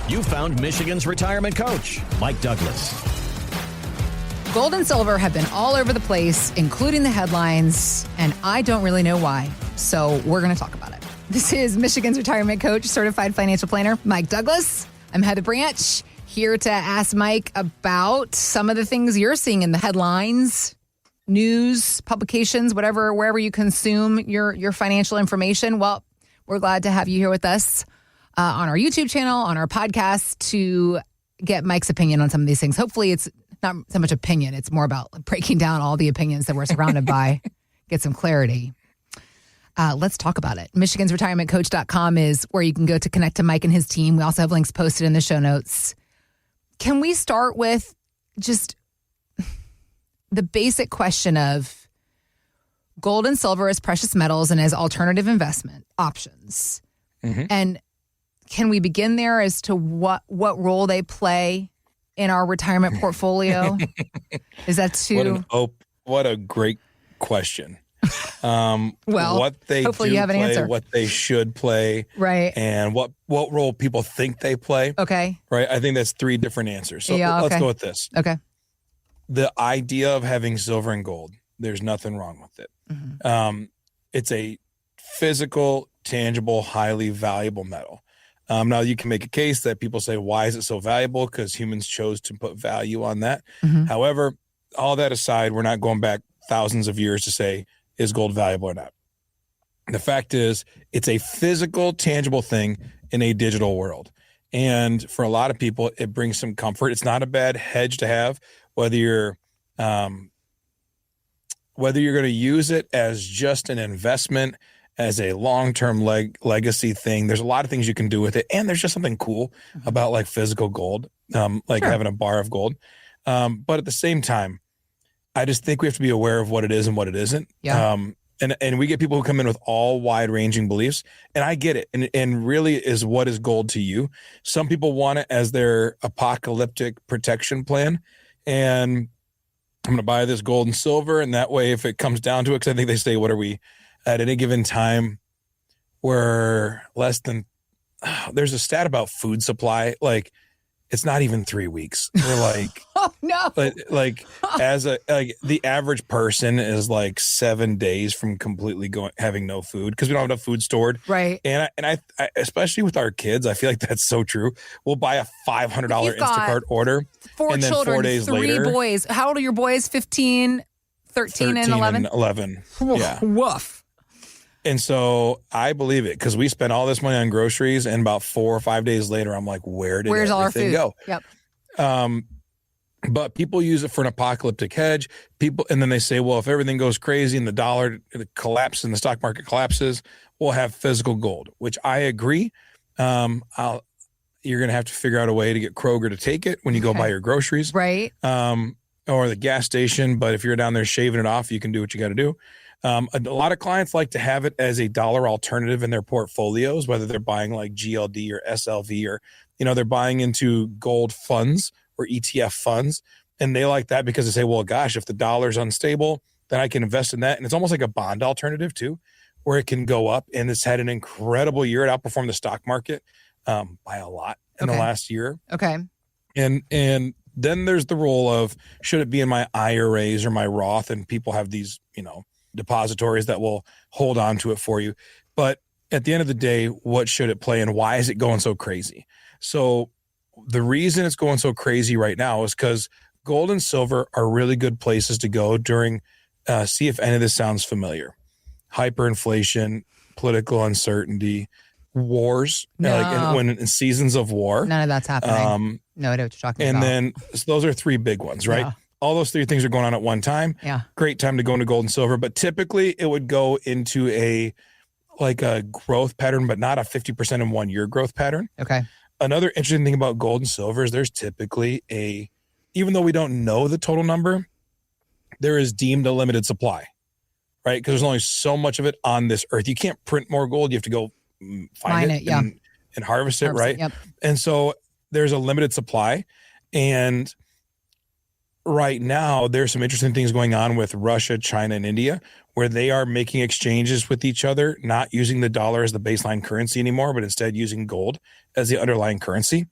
You found Michigan's retirement coach, Mike Douglas. Gold and silver have been all over the place, including the headlines, and I don't really know why. So we're going to talk about it. This is Michigan's retirement coach, certified financial planner, Mike Douglas. I'm Heather Branch, here to ask Mike about some of the things you're seeing in the headlines, news, publications, wherever you consume your financial information. Well, we're glad to have you here with us on our YouTube channel, on our podcast, to get Mike's opinion on some of these things. Hopefully it's not so much opinion. It's more about breaking down all the opinions that we're surrounded by, get some clarity. Let's talk about it. MichigansRetirementCoach.com is where you can go to connect to Mike and his team. We also have links posted in the show notes. Can we start with just the basic question of gold and silver as precious metals and as alternative investment options? Mm-hmm. And can we begin there as to what role they play in our retirement portfolio? Is that too... What a great question. Well, what they hopefully do you have an play, answer. What they should play, right? And what role people think they play. Okay. Right? I think that's three different answers. So yeah, let's go with this. Okay. The idea of having silver and gold, there's nothing wrong with it. Mm-hmm. It's a physical, tangible, highly valuable metal. Now, you can make a case that people say, why is it so valuable? Because humans chose to put value on that. Mm-hmm. However, all that aside, we're not going back thousands of years to say, is gold valuable or not? The fact is, it's a physical, tangible thing in a digital world. And for a lot of people, it brings some comfort. It's not a bad hedge to have, whether you're going to use it as just an investment, as a long-term legacy thing. There's a lot of things you can do with it. And there's just something cool about like physical gold, having a bar of gold. But at the same time, I just think we have to be aware of what it is and what it isn't. Yeah. And we get people who come in with all wide-ranging beliefs, and I get it. And really is, what is gold to you? Some people want it as their apocalyptic protection plan. And I'm going to buy this gold and silver, and that way, if it comes down to it, because I think they say, what are we at any given time? We're less than, there's a stat about food supply, like it's not even 3 weeks. We're like, oh no, like the average person is like 7 days from completely having no food because we don't have enough food stored. Right. And I especially with our kids, I feel like that's so true. We'll buy a $500 Instacart order. 4 and then children, 4 days 3 later, boys. How old are your boys? 15, 13 and 11? 11. Yeah. Woof. And so I believe it because we spent all this money on groceries, and about 4 or 5 days later, I'm like, where's all our food go? Yep. But people use it for an apocalyptic hedge. And then they say, well, if everything goes crazy and the dollar collapses and the stock market collapses, we'll have physical gold, which I agree. You're going to have to figure out a way to get Kroger to take it when you go buy your groceries. Right. Or the gas station. But if you're down there shaving it off, you can do what you got to do. A lot of clients like to have it as a dollar alternative in their portfolios, whether they're buying like GLD or SLV, or, they're buying into gold funds or ETF funds. And they like that because they say, well, gosh, if the dollar's unstable, then I can invest in that. And it's almost like a bond alternative too, where it can go up. And it's had an incredible year. It outperformed the stock market by a lot in the last year. Okay. And then there's the role of, should it be in my IRAs or my Roth? And people have these, depositories that will hold on to it for you. But at the end of the day, what should it play and why is it going so crazy? So the reason it's going so crazy right now is because gold and silver are really good places to go during, see if any of this sounds familiar. Hyperinflation, political uncertainty, wars, when in seasons of war. None of that's happening. No idea what you're talking about. And then so those are 3 big ones, right? Yeah. All those 3 things are going on at one time. Yeah. Great time to go into gold and silver. But typically it would go into a growth pattern, but not a 50% in 1 year growth pattern. Okay. Another interesting thing about gold and silver is there's typically even though we don't know the total number, there is deemed a limited supply, right? Because there's only so much of it on this earth. You can't print more gold. You have to go find it and harvest it, right? Yep. And so there's a limited supply. And right now, there's some interesting things going on with Russia, China, and India, where they are making exchanges with each other, not using the dollar as the baseline currency anymore, but instead using gold as the underlying currency.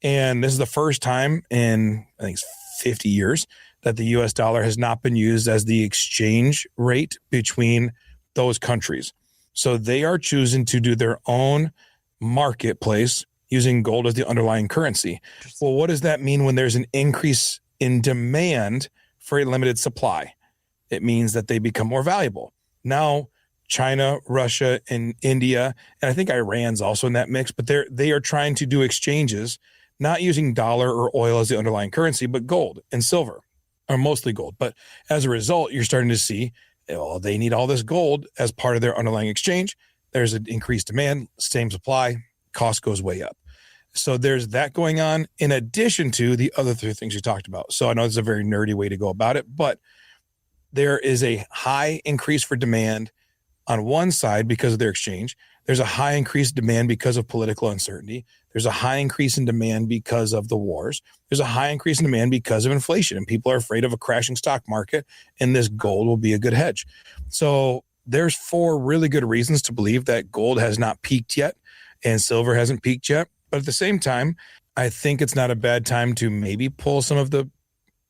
And this is the first time in, I think it's 50 years, that the US dollar has not been used as the exchange rate between those countries. So they are choosing to do their own marketplace using gold as the underlying currency. Well, what does that mean when there's an increase in demand for a limited supply? It means that they become more valuable. Now, China, Russia, and India, and I think Iran's also in that mix, but they are trying to do exchanges, not using dollar or oil as the underlying currency, but gold and silver, or mostly gold. But as a result, you're starting to see, well, they need all this gold as part of their underlying exchange. There's an increased demand, same supply, cost goes way up. So there's that going on in addition to the other three things you talked about. So I know it's a very nerdy way to go about it, but there is a high increase for demand on one side because of their exchange. There's a high increased demand because of political uncertainty. There's a high increase in demand because of the wars. There's a high increase in demand because of inflation, and people are afraid of a crashing stock market, and this gold will be a good hedge. So there's 4 really good reasons to believe that gold has not peaked yet and silver hasn't peaked yet. But at the same time, I think it's not a bad time to maybe pull some of the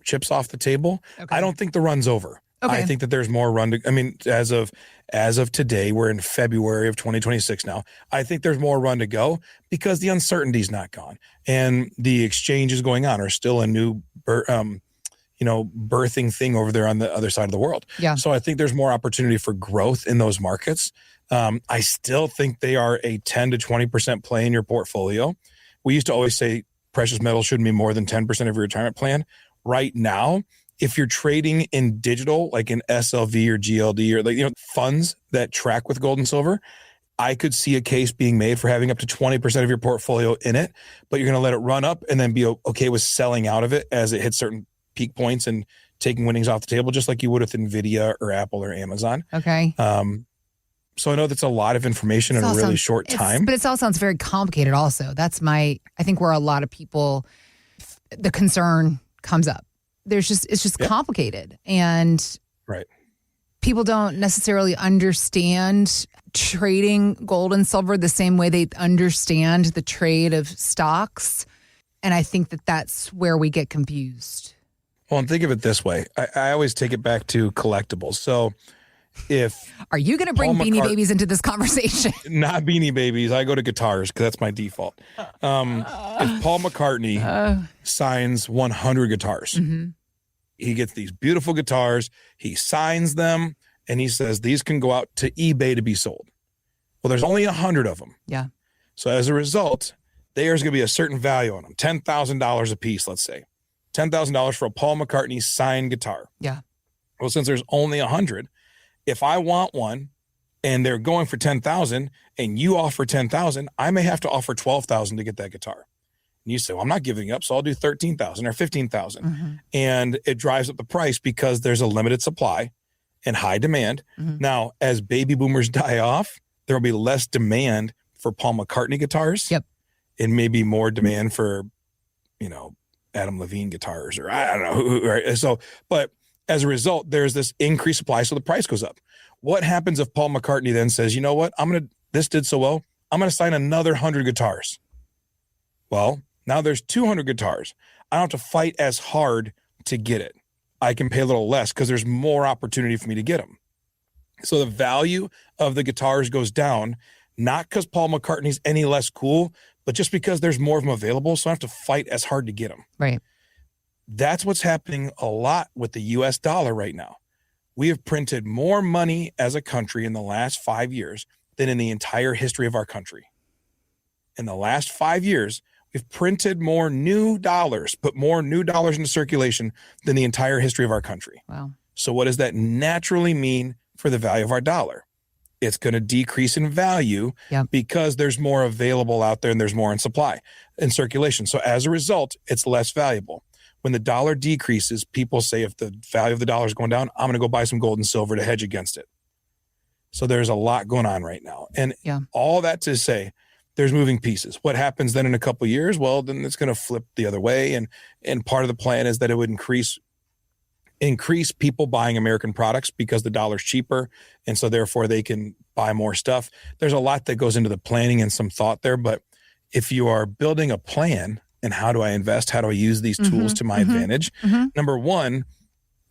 chips off the table. Okay. I don't think the run's over. Okay. I think that there's more run to, I mean, as of today, we're in February of 2026 now. I think there's more run to go because the uncertainty's not gone and the exchanges going on are still a new, birthing thing over there on the other side of the world. Yeah. So I think there's more opportunity for growth in those markets. I still think they are a 10 to 20% play in your portfolio. We used to always say precious metals shouldn't be more than 10% of your retirement plan. Right now, if you're trading in digital, like in SLV or GLD or funds that track with gold and silver, I could see a case being made for having up to 20% of your portfolio in it, but you're going to let it run up and then be okay with selling out of it as it hits certain peak points and taking winnings off the table, just like you would with NVIDIA or Apple or Amazon. Okay. So I know that's a lot of information in a really short time. But it all sounds very complicated also. I think where a lot of people, the concern comes up. It's just complicated. And right. People don't necessarily understand trading gold and silver the same way they understand the trade of stocks. And I think that that's where we get confused. Well, and think of it this way. I always take it back to collectibles. So are you going to bring Beanie Babies into this conversation? Not Beanie Babies. I go to guitars because that's my default. If Paul McCartney signs 100 guitars, mm-hmm. He gets these beautiful guitars, he signs them, and he says these can go out to eBay to be sold. Well, there's only 100 of them. Yeah. So as a result, there's going to be a certain value on them, $10,000 a piece, let's say. $10,000 for a Paul McCartney signed guitar. Yeah. Well, since there's only 100, if I want one and they're going for 10,000 and you offer 10,000, I may have to offer 12,000 to get that guitar. And you say, well, I'm not giving up, so I'll do 13,000 or 15,000. Mm-hmm. And it drives up the price because there's a limited supply and high demand. Mm-hmm. Now, as baby boomers die off, there will be less demand for Paul McCartney guitars. Yep. And maybe more demand for, Adam Levine guitars or I don't know who, right? So, but as a result, there's this increased supply, so the price goes up. What happens if Paul McCartney then says, you know what, this did so well, I'm going to sign another 100 guitars. Well, now there's 200 guitars. I don't have to fight as hard to get it. I can pay a little less because there's more opportunity for me to get them. So the value of the guitars goes down, not because Paul McCartney's any less cool, but just because there's more of them available, so I don't have to fight as hard to get them. Right. That's what's happening a lot with the US dollar right now. We have printed more money as a country in the last 5 years than in the entire history of our country. In the last 5 years, we've printed more new dollars, put more new dollars into circulation than the entire history of our country. Wow. So what does that naturally mean for the value of our dollar? It's going to decrease in value because there's more available out there and there's more in supply in circulation. So as a result, it's less valuable. When the dollar decreases, people say if the value of the dollar is going down, I'm going to go buy some gold and silver to hedge against it. So there's a lot going on right now. And all that to say, there's moving pieces. What happens then in a couple of years? Well, then it's going to flip the other way. And part of the plan is that it would increase people buying American products because the dollar's cheaper. And so therefore they can buy more stuff. There's a lot that goes into the planning and some thought there. But if you are building a plan and how do I invest? How do I use these tools to my advantage? Number one,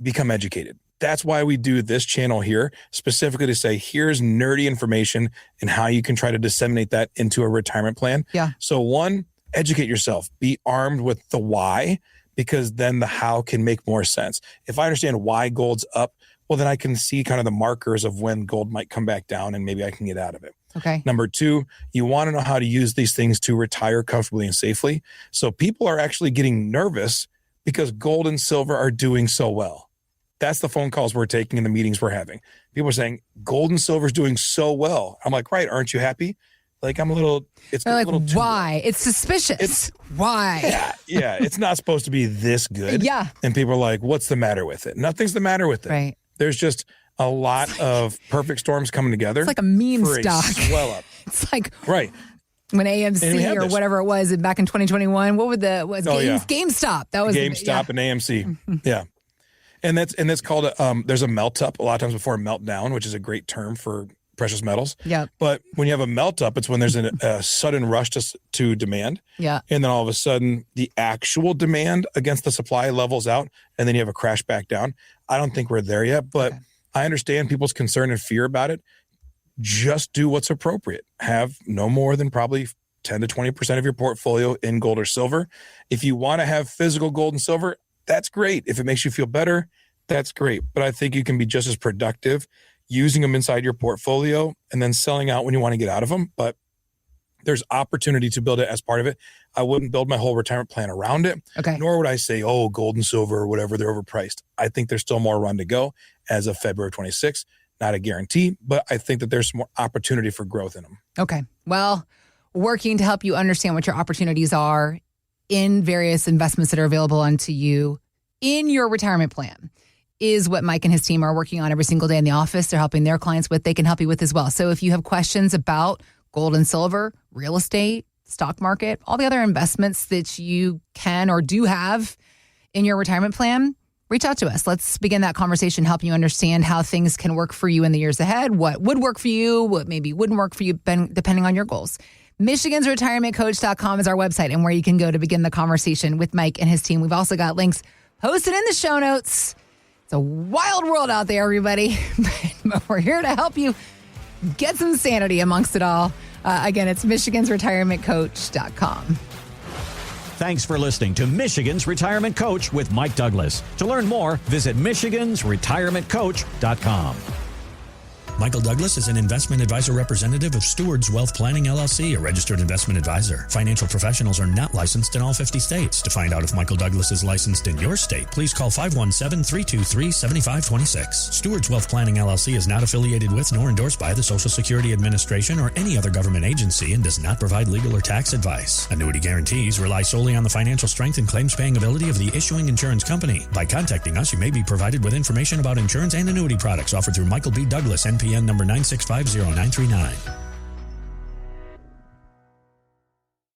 become educated. That's why we do this channel here, specifically to say, here's nerdy information and how you can try to disseminate that into a retirement plan. Yeah. So one, educate yourself. Be armed with the why, because then the how can make more sense. If I understand why gold's up, well, then I can see kind of the markers of when gold might come back down and maybe I can get out of it. Okay. Number two, you want to know how to use these things to retire comfortably and safely. So people are actually getting nervous because gold and silver are doing so well. That's the phone calls we're taking and the meetings we're having. People are saying gold and silver is doing so well. I'm like, right, aren't you happy? Like, I'm a little, it's They're a like, little too why? It's suspicious. Why? Yeah, it's not supposed to be this good. Yeah. And people are like, what's the matter with it? Nothing's the matter with it. Right. There's just a lot of perfect storms coming together. It's like a meme for stock. A swell up. It's like Right. when AMC or whatever it was back in 2021. What was GameStop? That was GameStop and AMC. Yeah. And that's called there's a melt up a lot of times before a meltdown, which is a great term for precious metals. Yeah. But when you have a melt up, it's when there's a sudden rush to demand. Yeah. And then all of a sudden the actual demand against the supply levels out, and then you have a crash back down. I don't think we're there yet, but I understand people's concern and fear about it. Just do what's appropriate. Have no more than probably 10 to 20% of your portfolio in gold or silver. If you want to have physical gold and silver, that's great. If it makes you feel better, that's great. But I think you can be just as productive using them inside your portfolio and then selling out when you want to get out of them. But there's opportunity to build it as part of it. I wouldn't build my whole retirement plan around it. Okay. Nor would I say, oh, gold and silver or whatever, they're overpriced. I think there's still more run to go as of February 26th. Not a guarantee, but I think that there's more opportunity for growth in them. Okay. Well, working to help you understand what your opportunities are in various investments that are available unto you in your retirement plan is what Mike and his team are working on every single day in the office. They're helping their clients with. They can help you with as well. So if you have questions about gold and silver, real estate, stock market, all the other investments that you can or do have in your retirement plan, reach out to us. Let's begin that conversation, helping you understand how things can work for you in the years ahead, what would work for you, what maybe wouldn't work for you, depending on your goals. MichigansRetirementCoach.com is our website and where you can go to begin the conversation with Mike and his team. We've also got links posted in the show notes. It's a wild world out there, everybody. But we're here to help you get some sanity amongst it all. Again, it's MichigansRetirementCoach.com. Thanks for listening to Michigan's Retirement Coach with Mike Douglas. To learn more, visit MichigansRetirementCoach.com. Michael Douglas is an investment advisor representative of Stewards Wealth Planning, LLC, a registered investment advisor. Financial professionals are not licensed in all 50 states. To find out if Michael Douglas is licensed in your state, please call 517-323-7526. Stewards Wealth Planning, LLC is not affiliated with nor endorsed by the Social Security Administration or any other government agency and does not provide legal or tax advice. Annuity guarantees rely solely on the financial strength and claims-paying ability of the issuing insurance company. By contacting us, you may be provided with information about insurance and annuity products offered through Michael B. Douglas, NPN number 9650939.